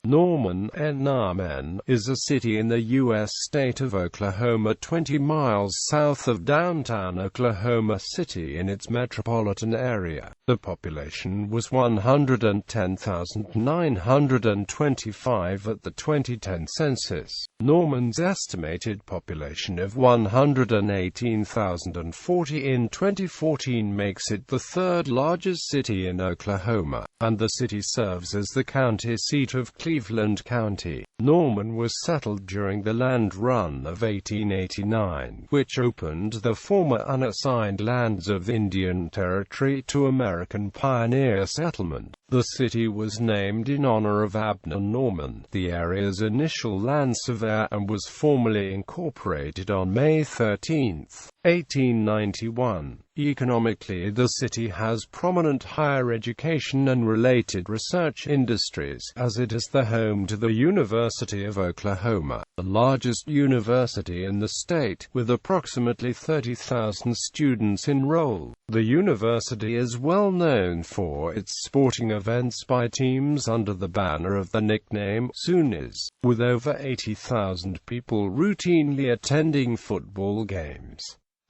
Norman, ʻnɔːrmən, is a city in the U.S. state of Oklahoma 20 miles south of downtown Oklahoma City in its metropolitan area. The population was 110,925 at the 2010 census. Norman's estimated population of 118,040 in 2014 makes it the third largest city in Oklahoma, and the city serves as the county seat of Cleveland County. Norman was settled during the Land Run of 1889, which opened the former unassigned lands of Indian Territory to American pioneer settlement. The city was named in honor of Abner Norman, the area's initial land surveyor, and was formally incorporated on May 13, 1891. Economically, the city has prominent higher education and related research industries, as it is the home to the University of Oklahoma, the largest university in the state, with approximately 30,000 students enrolled. The university is well known for its sporting events by teams under the banner of the nickname Sooners, with over 80,000 people routinely attending football games.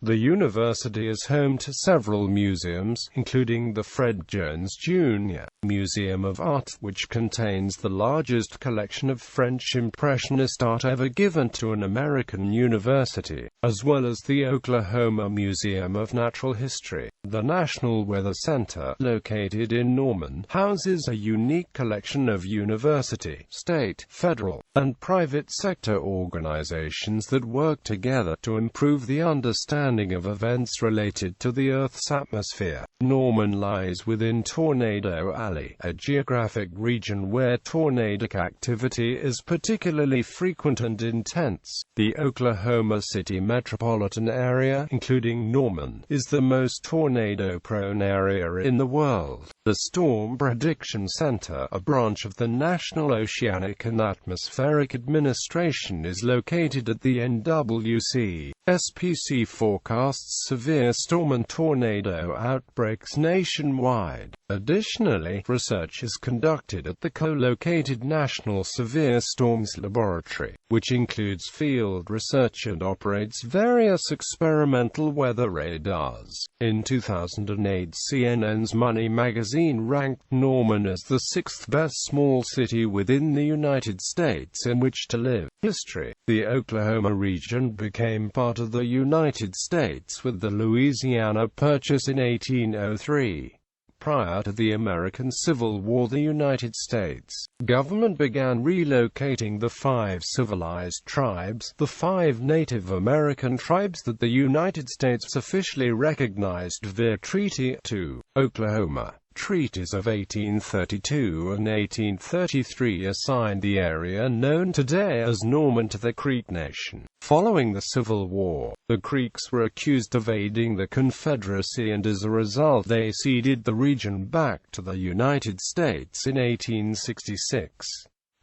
The university is home to several museums, including the Fred Jones Jr. Museum of Art, which contains the largest collection of French Impressionist art ever given to an American university, as well as the Oklahoma Museum of Natural History. The National Weather Center, located in Norman, houses a unique collection of university, state, federal, and private sector organizations that work together to improve the understanding of events related to the Earth's atmosphere. Norman lies within Tornado Alley, a geographic region where tornadic activity is particularly frequent and intense. The Oklahoma City metropolitan area, including Norman, is the most tornado-prone area in the world. The Storm Prediction Center, a branch of the National Oceanic and Atmospheric Administration, is located at the NWC. SPC forecasts severe storm and tornado outbreaks nationwide. Additionally, research is conducted at the co-located National Severe Storms Laboratory, which includes field research and operates various experimental weather radars. In 2008, CNN's Money magazine ranked Norman as the sixth best small city within the United States in which to live. History. The Oklahoma region became part of the United States with the Louisiana Purchase in 1803. Prior to the American Civil War, the United States government began relocating the 5 civilized tribes, the 5 Native American tribes that the United States officially recognized via treaty, to Oklahoma. Treaties of 1832 and 1833 assigned the area known today as Norman to the Creek Nation. Following the Civil War, the Creeks were accused of aiding the Confederacy, and as a result they ceded the region back to the United States in 1866.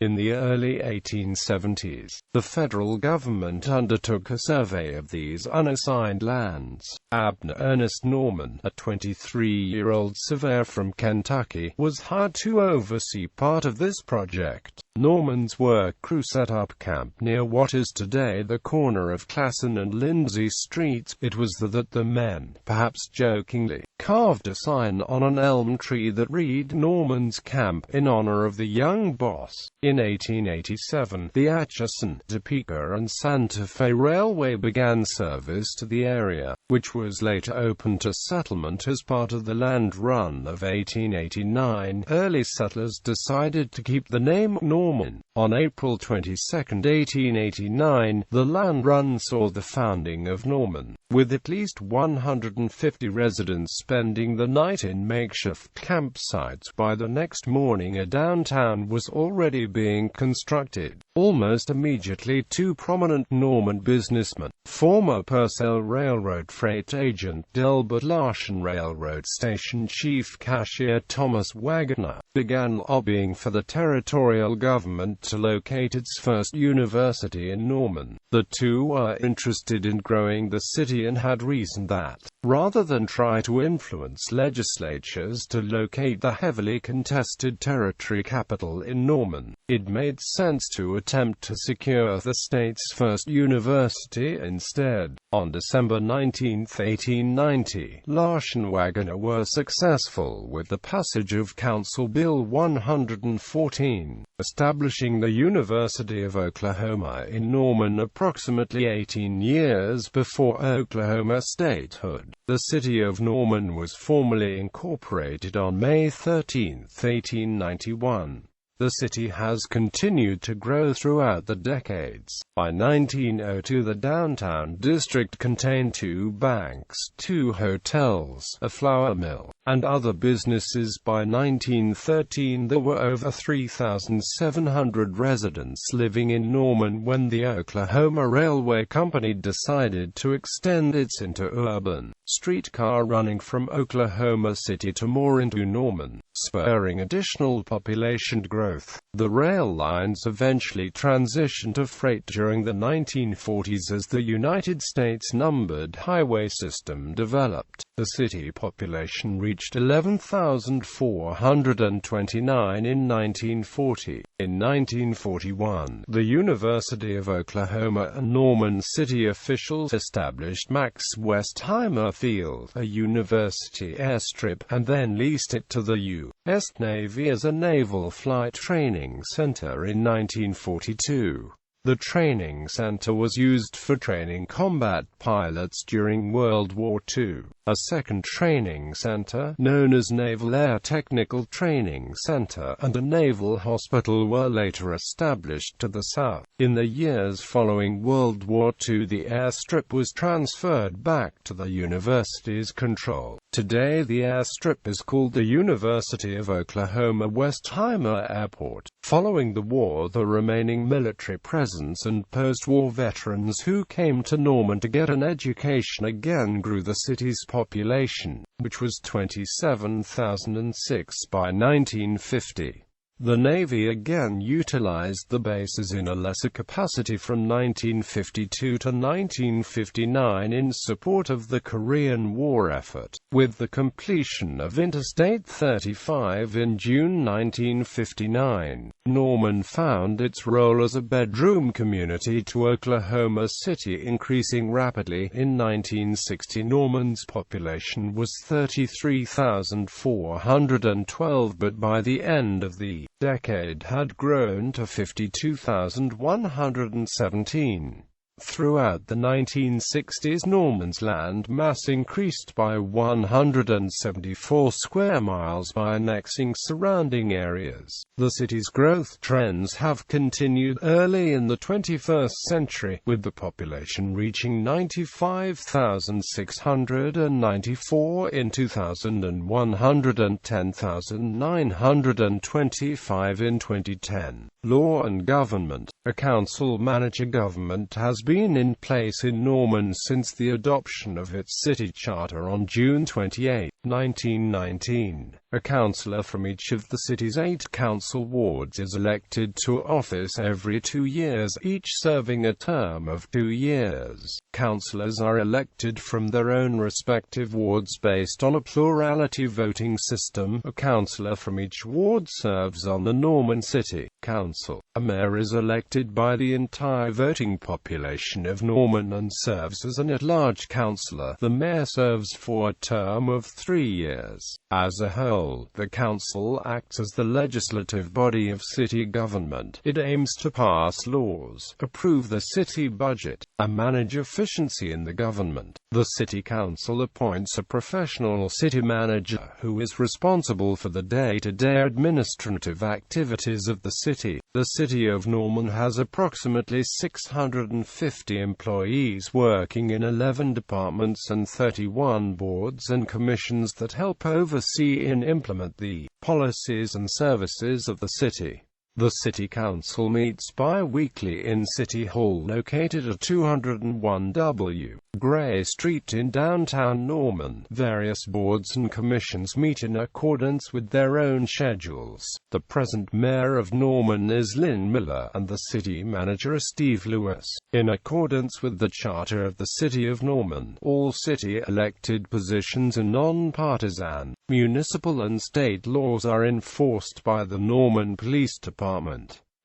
In the early 1870s, the federal government undertook a survey of these unassigned lands. Abner Ernest Norman, a 23-year-old surveyor from Kentucky, was hired to oversee part of this project. Norman's work crew set up camp near what is today the corner of Classen and Lindsay Streets. It was that the men, perhaps jokingly, carved a sign on an elm tree that read "Norman's Camp" in honor of the young boss. In 1887, the Atchison, Topeka and Santa Fe Railway began service to the area, which was later opened to settlement as part of the Land Run of 1889. Early settlers decided to keep the name Norman. On April 22, 1889, the Land Run saw the founding of Norman, with at least 150 residents spending the night in makeshift campsites. By the next morning, a downtown was already being constructed. Almost immediately, two prominent Norman businessmen, former Purcell Railroad freight agent Delbert Larsen Railroad Station Chief Cashier Thomas Waggoner, began lobbying for the territorial government to locate its first university in Norman. The two were interested in growing the city and had reasoned that, rather than try to influence legislatures to locate the heavily contested territory capital in Norman, it made sense to attempt to secure the state's first university instead. On December 19, 1890, Larsen Waggoner were successful with the passage of Council Bill 114, establishing the University of Oklahoma in Norman approximately 18 years before Oklahoma statehood. The city of Norman was formally incorporated on May 13, 1891. The city has continued to grow throughout the decades. By 1902, the downtown district contained 2 banks, 2 hotels, a flour mill, and other businesses. By 1913, there were over 3,700 residents living in Norman when the Oklahoma Railway Company decided to extend its interurban streetcar running from Oklahoma City to more into Norman, spurring additional population growth. The rail lines eventually transitioned to freight during the 1940s as the United States numbered highway system developed. The city population reached 11,429 in 1940. In 1941, the University of Oklahoma and Norman city officials established Max Westheimer Field, a university airstrip, and then leased it to the U.S. Navy as a naval flight training center in 1942. The training center was used for training combat pilots during World War II. A second training center, known as Naval Air Technical Training Center, and a naval hospital were later established to the south. In the years following World War II, the airstrip was transferred back to the university's control. Today the airstrip is called the University of Oklahoma Westheimer Airport. Following the war, the remaining military presence and post-war veterans who came to Norman to get an education again grew the city's population, which was 27,006 by 1950. The Navy again utilized the bases in a lesser capacity from 1952 to 1959 in support of the Korean War effort. With the completion of Interstate 35 in June 1959, Norman found its role as a bedroom community to Oklahoma City increasing rapidly. In 1960, Norman's population was 33,412, but by the end of the decade had grown to 52,117. Throughout the 1960s, Norman's land mass increased by 174 square miles by annexing surrounding areas. The city's growth trends have continued early in the 21st century, with the population reaching 95,694 in 2000 and 110,925 in 2010. Law and government. A council-manager government has been in place in Norman since the adoption of its city charter on June 28, 1919. A councillor from each of the city's 8 council wards is elected to office every 2 years, each serving a term of 2 years. Councillors are elected from their own respective wards based on a plurality voting system. A councillor from each ward serves on the Norman City Council. A mayor is elected by the entire voting population of Norman and serves as an at-large councillor. The mayor serves for a term of 3 years. As a whole, the council acts as the legislative body of city government. It aims to pass laws, approve the city budget, and manage efficiency in the government. The city council appoints a professional city manager who is responsible for the day-to-day administrative activities of the city. The city of Norman has approximately 650 employees working in 11 departments and 31 boards and commissions that help oversee and implement the policies and services of the city. The City Council meets bi-weekly in City Hall located at 201 W. Gray Street in downtown Norman. Various boards and commissions meet in accordance with their own schedules. The present mayor of Norman is Lynn Miller, and the city manager is Steve Lewis. In accordance with the charter of the City of Norman, all city elected positions are non-partisan. Municipal and state laws are enforced by the Norman Police Department.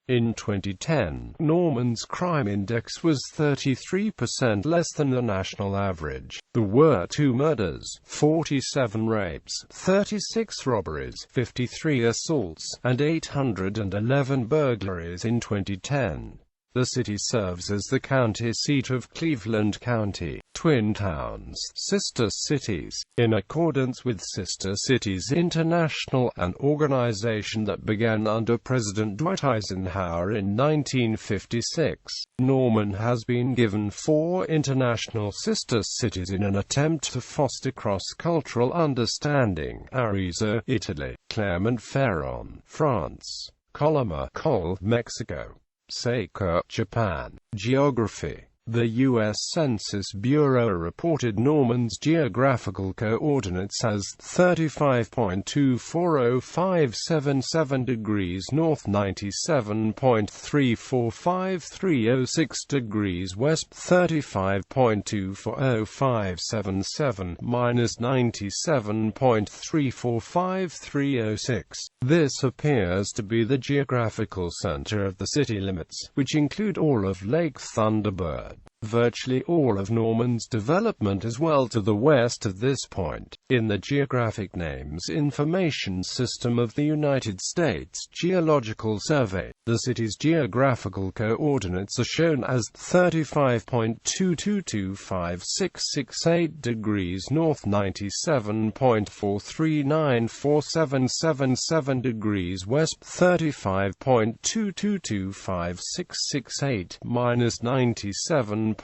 In 2010, Norman's crime index was 33% less than the national average. There were 2 murders, 47 rapes, 36 robberies, 53 assaults, and 811 burglaries in 2010. The city serves as the county seat of Cleveland County. Twin towns, sister cities. In accordance with Sister Cities International, an organization that began under President Dwight Eisenhower in 1956, Norman has been given 4 international sister cities in an attempt to foster cross-cultural understanding: Arezzo, Italy; Clermont-Ferrand, France; Colima, Col, Mexico; Saika, Japan. Geography. The U.S. Census Bureau reported Norman's geographical coordinates as 35.240577 degrees north, 97.345306 degrees west, 35.240577 minus 97.345306. This appears to be the geographical center of the city limits, which include all of Lake Thunderbird. Virtually all of Norman's development is well to the west at this point. In the Geographic Names Information System of the United States Geological Survey, the city's geographical coordinates are shown as 35.22256668 degrees north, 97.43947777 degrees west, 35.22256668 minus 97.43947777.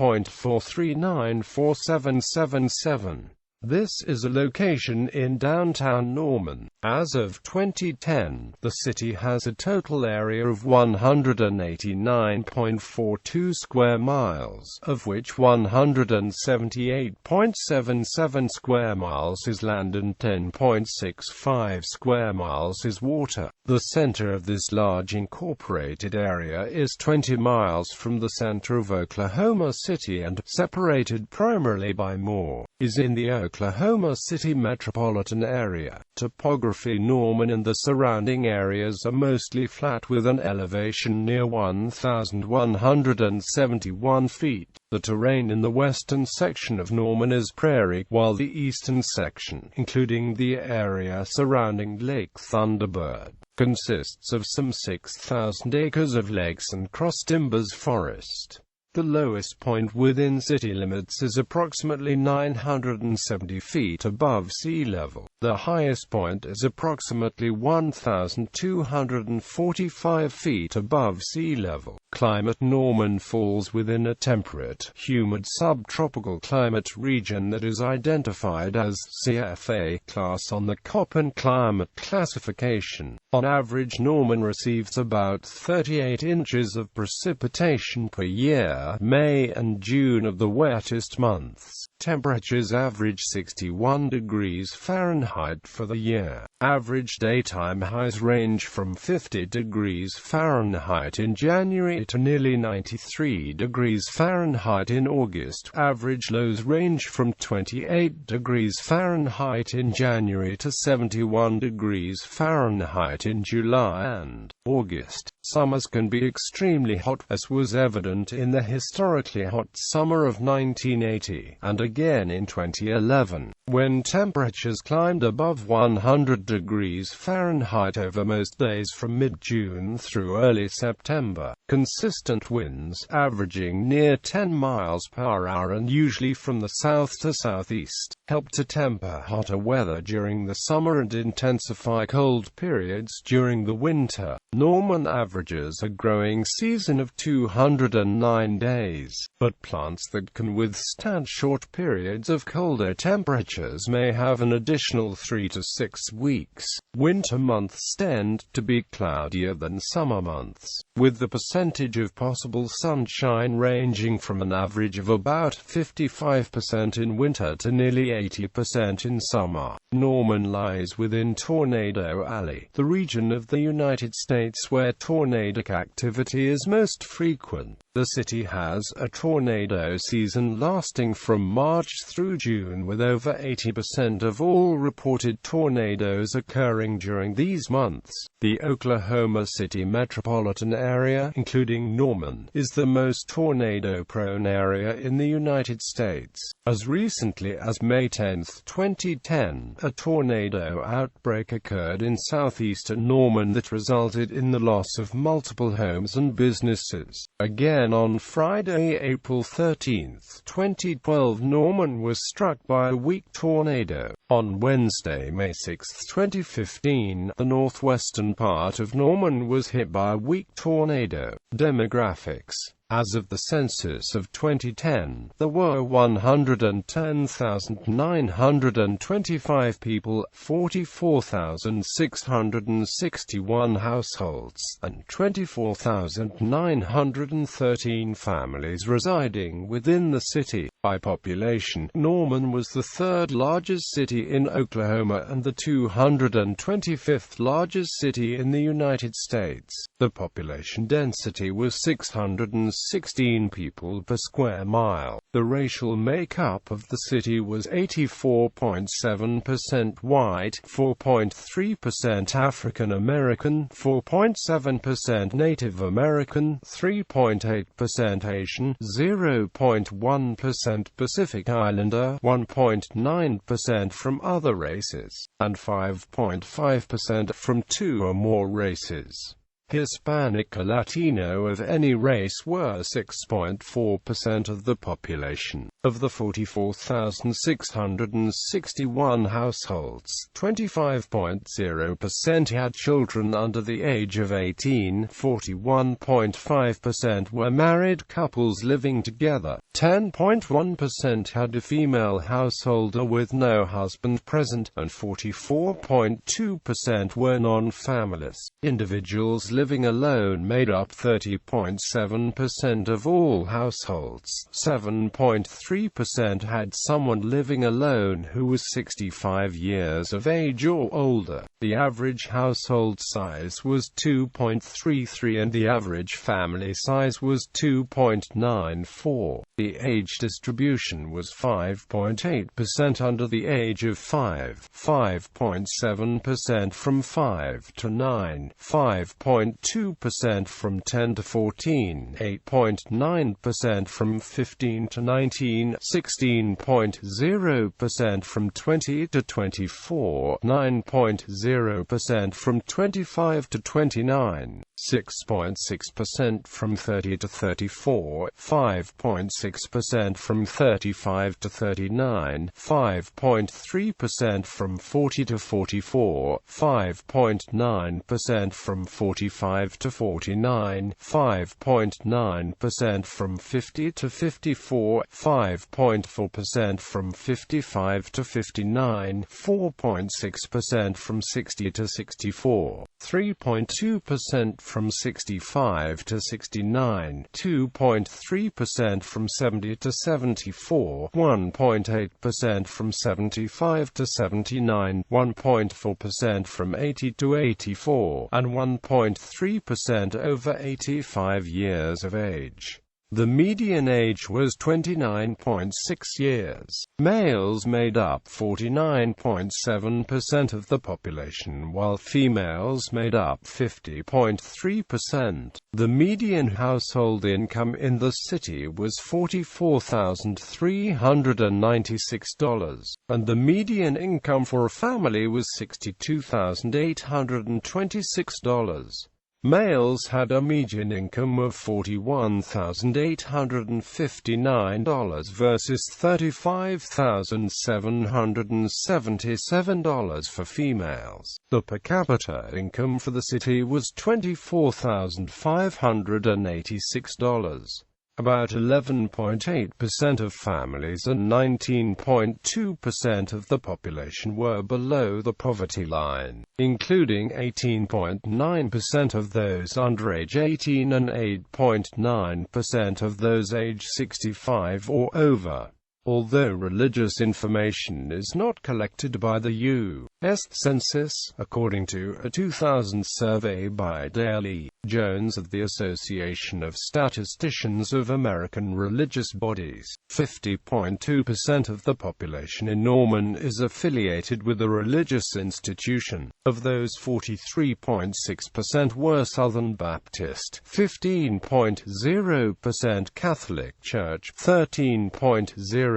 This is a location in downtown Norman. As of 2010, the city has a total area of 189.42 square miles, of which 178.77 square miles is land and 10.65 square miles is water. The center of this large incorporated area is 20 miles from the center of Oklahoma City and, separated primarily by Moore, is in the Oklahoma City metropolitan area. Topography. Norman and the surrounding areas are mostly flat with an elevation near 1,171 feet. The terrain in the western section of Norman is prairie, while the eastern section, including the area surrounding Lake Thunderbird, consists of some 6,000 acres of lakes and cross timbers forest. The lowest point within city limits is approximately 970 feet above sea level. The highest point is approximately 1,245 feet above sea level. Climate. Norman falls within a temperate, humid subtropical climate region that is identified as CFA class on the Köppen climate classification. On average, Norman receives about 38 inches of precipitation per year. May and June are the wettest months. Temperatures average 61 degrees Fahrenheit for the year. Average daytime highs range from 50 degrees Fahrenheit in January to nearly 93 degrees Fahrenheit in August. Average lows range from 28 degrees Fahrenheit in January to 71 degrees Fahrenheit in July and August. Summers can be extremely hot, as was evident in the historically hot summer of 1980, and again in 2011, when temperatures climbed above 100 degrees Fahrenheit over most days from mid-June through early September. Consistent winds, averaging near 10 miles per hour and usually from the south to southeast, help to temper hotter weather during the summer and intensify cold periods during the winter. Norman averages a growing season of 209 days, but plants that can withstand short periods of colder temperatures may have an additional 3 to 6 weeks. Winter months tend to be cloudier than summer months, with the percentage of possible sunshine ranging from an average of about 55% in winter to nearly 80% in summer. Norman lies within Tornado Alley, the region of the United States where tornadic activity is most frequent. The city has a tornado season lasting from March through June, with over 80% of all reported tornadoes occurring during these months. The Oklahoma City metropolitan area, including Norman, is the most tornado-prone area in the United States. As recently as May 10, 2010, a tornado outbreak occurred in southeastern Norman that resulted in the loss of multiple homes and businesses. Again, on Friday, April 13, 2012, Norman was struck by a weak tornado. On Wednesday, May 6, 2015, the northwestern part of Norman was hit by a weak tornado. Demographics. As of the census of 2010, there were 110,925 people, 44,661 households, and 24,913 families residing within the city. By population, Norman was the third largest city in Oklahoma and the 225th largest city in the United States. The population density was 616 people per square mile. The racial makeup of the city was 84.7% white, 4.3% African American, 4.7% Native American, 3.8% Asian, 0.1% Pacific Islander, 1.9% from other races, and 5.5% from 2 or more races. Hispanic or Latino of any race were 6.4% of the population. Of the 44,661 households, 25.0% had children under the age of 18, 41.5% were married couples living together, 10.1% had a female householder with no husband present, and 44.2% were non-families. Individuals living alone made up 30.7% of all households. 7.3% had someone living alone who was 65 years of age or older. The average household size was 2.33 and the average family size was 2.94. The age distribution was 5.8% under the age of 5, 5.7% from 5 to 9, 5.2% from 10 to 14, 8.9% from 15 to 19, 16.0% from 20 to 24, 9.0% from 25 to 29, 6.6% from 30 to 34, 5.6% from 35 to 39, 5.3% from 40 to 44, 5.9% from 45 to 49, 5.9% from 50 to 54, 5.4% from 55 to 59, 4.6% from 60 to 64, 3.2% from 65 to 69, 2.3% from 70 to 74, 1.8% from 75 to 79, 1.4% from 80 to 84, and 1.3% over 85 years of age. The median age was 29.6 years. Males made up 49.7% of the population, while females made up 50.3%. The median household income in the city was $44,396, and the median income for a family was $62,826. Males had a median income of $41,859 versus $35,777 for females. The per capita income for the city was $24,586. About 11.8% of families and 19.2% of the population were below the poverty line, including 18.9% of those under age 18 and 8.9% of those age 65 or over. Although religious information is not collected by the U.S. Census, according to a 2000 survey by Daley Jones of the Association of Statisticians of American Religious Bodies, 50.2% of the population in Norman is affiliated with a religious institution. Of those, 43.6% were Southern Baptist, 15.0% Catholic Church, 13.0%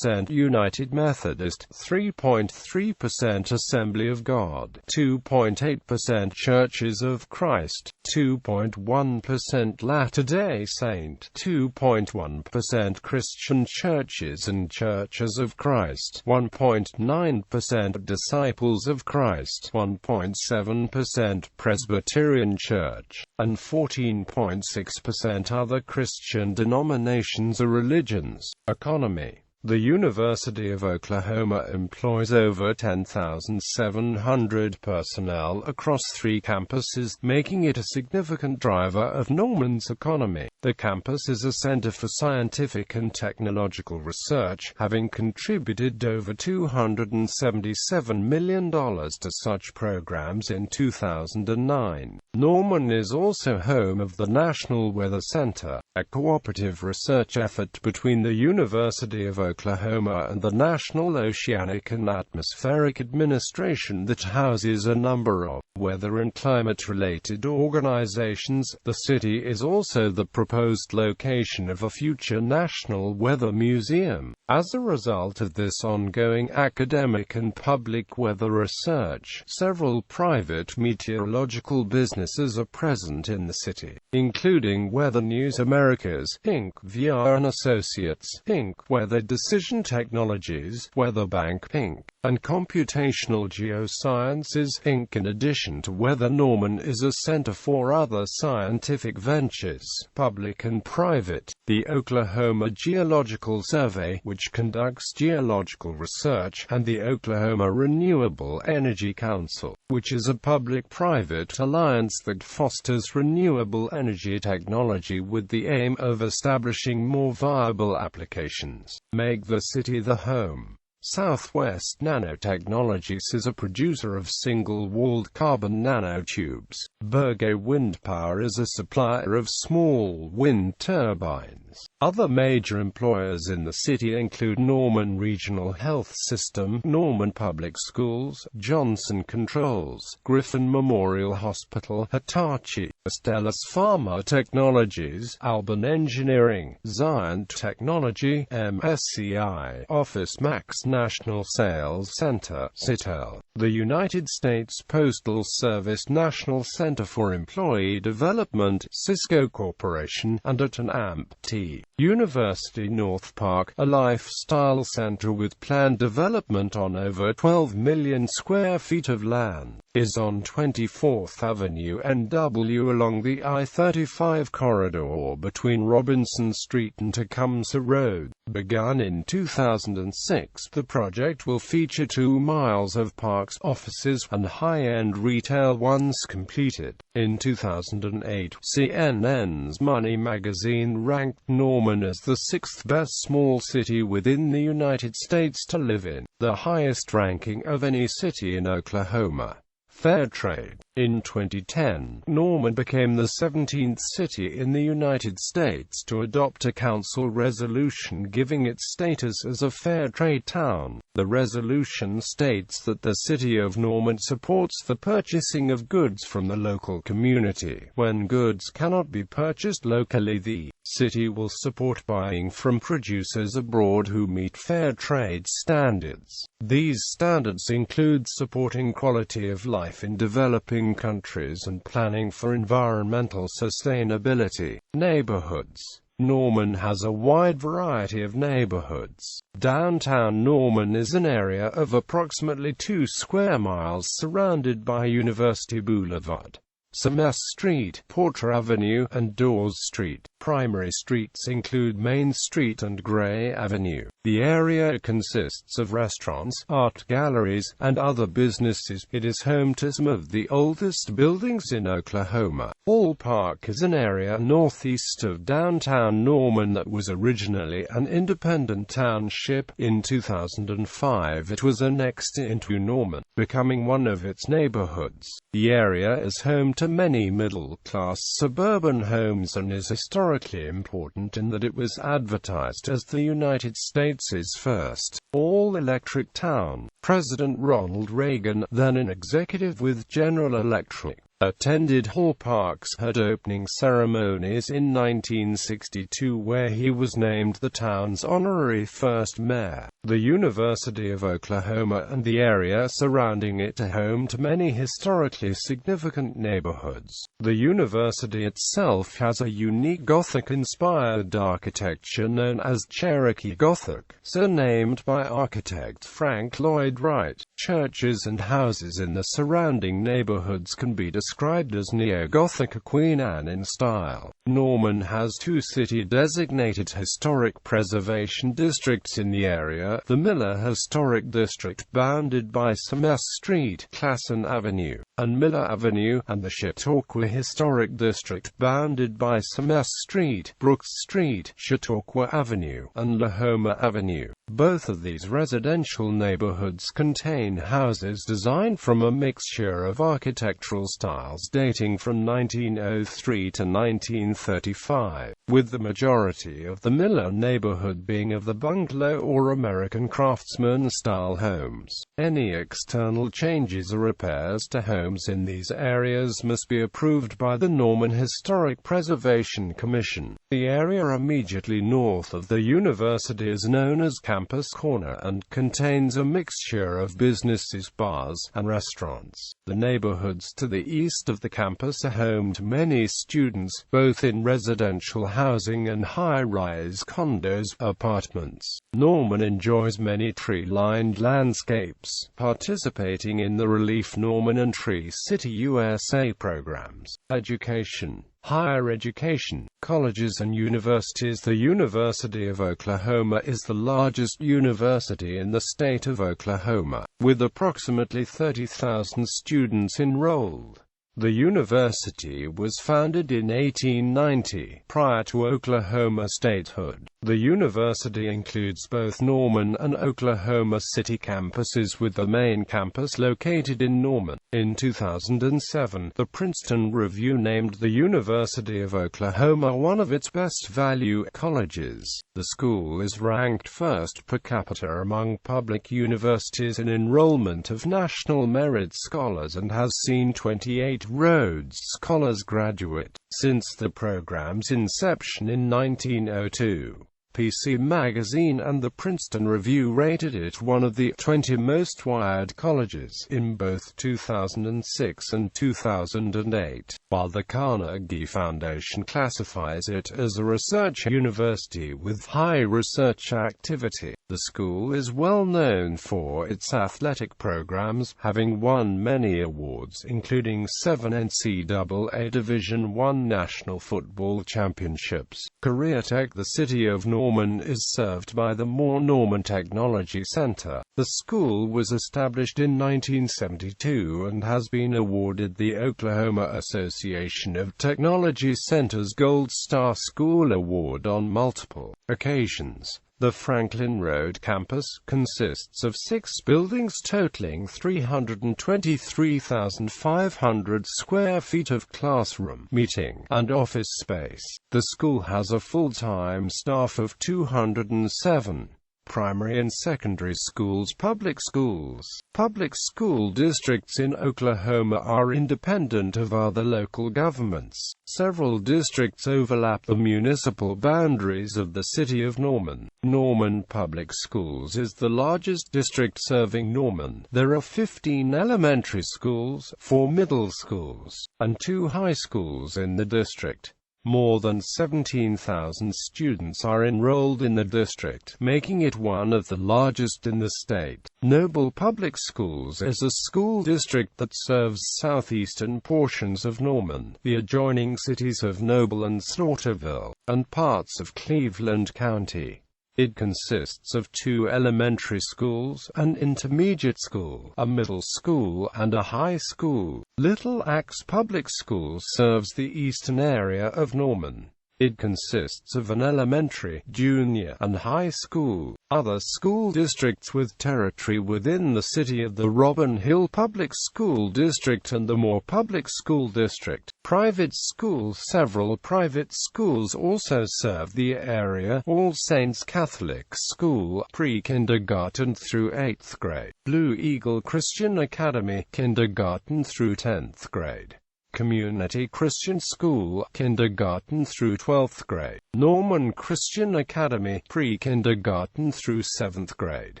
United Methodist, 3.3% Assembly of God, 2.8% Churches of Christ, 2.1% Latter-day Saint, 2.1% Christian Churches and Churches of Christ, 1.9% Disciples of Christ, 1.7% Presbyterian Church, and 14.6% other Christian denominations or religions. Economy. The University of Oklahoma employs over 10,700 personnel across 3 campuses, making it a significant driver of Norman's economy. The campus is a center for scientific and technological research, having contributed over $277 million to such programs in 2009. Norman is also home of the National Weather Center, a cooperative research effort between the University of Oklahoma and the National Oceanic and Atmospheric Administration that houses a number of weather and climate-related organizations. The city is also the proposed location of a future National Weather Museum. As a result of this ongoing academic and public weather research, several private meteorological businesses are present in the city, including Weather News Americas, Inc., VR & Associates, Inc., Weather Decision Technologies, WeatherBank, Inc., and Computational Geosciences, Inc. In addition to weather, Norman is a center for other scientific ventures, public and private. The Oklahoma Geological Survey, which conducts geological research, and the Oklahoma Renewable Energy Council, which is a public-private alliance that fosters renewable energy technology with the aim of establishing more viable applications, make the city the home. Southwest Nanotechnologies is a producer of single-walled carbon nanotubes. Berge Wind Power is a supplier of small wind turbines. Other major employers in the city include Norman Regional Health System, Norman Public Schools, Johnson Controls, Griffin Memorial Hospital, Hitachi, Astellas Pharma Technologies, Alban Engineering, Zion Technology, MSCI, Office Max National Sales Center, Citel, the United States Postal Service National Center for Employee Development, Cisco Corporation, and at an AMP-T. University North Park, a lifestyle center with planned development on over 12 million square feet of land, is on 24th Avenue NW along the I-35 corridor between Robinson Street and Tecumseh Road. Begun in 2006, the project will feature 2 miles of parks, offices, and high-end retail once completed. In 2008, CNN's Money magazine ranked Norman as the 6th best small city within the United States to live in, the highest ranking of any city in Oklahoma. Fair trade. In 2010, Norman became the 17th city in the United States to adopt a council resolution giving it status as a fair trade town. The resolution states that the city of Norman supports the purchasing of goods from the local community. When goods cannot be purchased locally, the city will support buying from producers abroad who meet fair trade standards. These standards include supporting quality of life life in developing countries and planning for environmental sustainability. Neighborhoods. Norman has a wide variety of neighborhoods. Downtown Norman is an area of approximately 2 square miles surrounded by University Boulevard, Semmes Street, Porter Avenue, and Dawes Street. Primary streets include Main Street and Gray Avenue. The area consists of restaurants, art galleries, and other businesses. It is home to some of the oldest buildings in Oklahoma. Hall Park is an area northeast of downtown Norman that was originally an independent township. In 2005, it was annexed into Norman, becoming one of its neighborhoods. The area is home to many middle-class suburban homes and is historically important in that it was advertised as the United States' first all-electric town. President Ronald Reagan, then an executive with General Electric, attended Hall Park's opening ceremonies in 1962, where he was named the town's honorary first mayor. The University of Oklahoma and the area surrounding it are home to many historically significant neighborhoods. The university itself has a unique Gothic-inspired architecture known as Cherokee Gothic, surnamed by architect Frank Lloyd Wright. Churches and houses in the surrounding neighborhoods can be described as neo-Gothic or Queen Anne in style. Norman has 2 city-designated historic preservation districts in the area: the Miller Historic District, bounded by Semmes Street, Clason Avenue, and Miller Avenue, and the Chautauqua Historic District, bounded by Semmes Street, Brooks Street, Chautauqua Avenue, and Lahoma Avenue. Both of these residential neighborhoods contain houses designed from a mixture of architectural styles dating from 1903 to 1935, with the majority of the Miller neighborhood being of the bungalow or American craftsman-style homes. Any external changes or repairs to homes in these areas must be approved by the Norman Historic Preservation Commission. The area immediately north of the university is known as Campus Corner and contains a mixture of businesses, bars, and restaurants. The neighborhoods to the east of the campus are home to many students, both in residential housing and high-rise condos, apartments. Norman enjoys many tree-lined landscapes, participating in the Relief Norman and Tree City USA programs. Education. Higher education, colleges and universities. The University of Oklahoma is the largest university in the state of Oklahoma, with approximately 30,000 students enrolled. The university was founded in 1890, prior to Oklahoma statehood. The university includes both Norman and Oklahoma City campuses, with the main campus located in Norman. In 2007, the Princeton Review named the University of Oklahoma one of its best value colleges. The school is ranked first per capita among public universities in enrollment of national merit scholars and has seen 28 Rhodes Scholars graduate since the program's inception in 1902. PC Magazine and the Princeton Review rated it one of the 20 most wired colleges in both 2006 and 2008, while the Carnegie Foundation classifies it as a research university with high research activity. The school is well known for its athletic programs, having won many awards, including 7 NCAA Division I National Football Championships. Career Tech. The city of Norman is served by the Norman Technology Center. The school was established in 1972 and has been awarded the Oklahoma Association of Technology Centers Gold Star School Award on multiple occasions. The Franklin Road campus consists of 6 buildings totaling 323,500 square feet of classroom, meeting, and office space. The school has a full-time staff of 207. primary and secondary schools. Public schools. Public school districts in Oklahoma are independent of other local governments. Several districts overlap the municipal boundaries of the city of Norman. Norman Public Schools is the largest district serving Norman. There are 15 elementary schools, 4 middle schools, and 2 high schools in the district. More than 17,000 students are enrolled in the district, making it one of the largest in the state. Noble Public Schools is a school district that serves southeastern portions of Norman, the adjoining cities of Noble and Slaughterville, and parts of Cleveland County. It consists of 2 elementary schools, an intermediate school, a middle school, and a high school. Little Axe Public Schools serves the eastern area of Norman. It consists of an elementary, junior, and high school. Other school districts with territory within the city of the Robin Hill Public School District and the Moore Public School District. Private schools. Several private schools also serve the area. All Saints Catholic School, pre-kindergarten through 8th grade. Blue Eagle Christian Academy, kindergarten through 10th grade. Community Christian School, kindergarten through 12th grade. Norman Christian Academy, pre-kindergarten through 7th grade.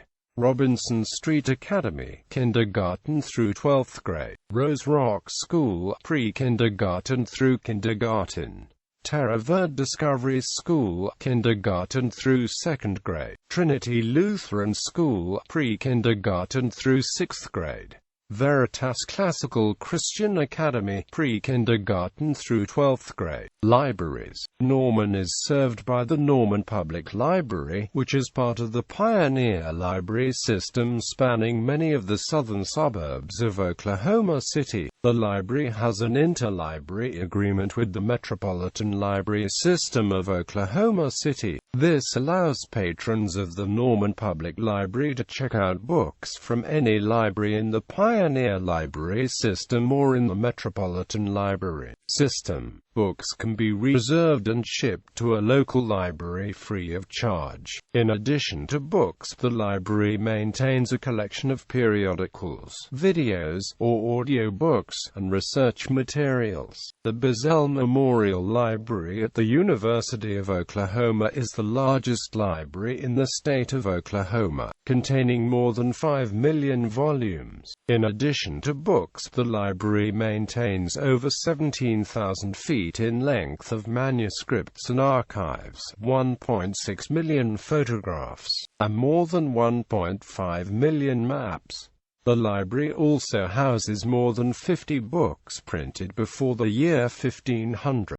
Robinson Street Academy, kindergarten through 12th grade. Rose Rock School, pre-kindergarten through kindergarten. Terra Verde Discovery School, kindergarten through 2nd grade. Trinity Lutheran School, pre-kindergarten through 6th grade. Veritas Classical Christian Academy, pre-kindergarten through 12th grade. Libraries. Norman is served by the Norman Public Library, which is part of the Pioneer Library System spanning many of the southern suburbs of Oklahoma City. The library has an interlibrary agreement with the Metropolitan Library System of Oklahoma City. This allows patrons of the Norman Public Library to check out books from any library in the Pioneer Library System or in the Metropolitan Library System. Books can be reserved and shipped to a local library free of charge. In addition to books, the library maintains a collection of periodicals, videos, or audio books, and research materials. The Buzzell Memorial Library at the University of Oklahoma is the largest library in the state of Oklahoma, containing more than 5 million volumes. In addition to books, the library maintains over 17,000 feet in length of manuscripts and archives, 1.6 million photographs, and more than 1.5 million maps. The library also houses more than 50 books printed before the year 1500.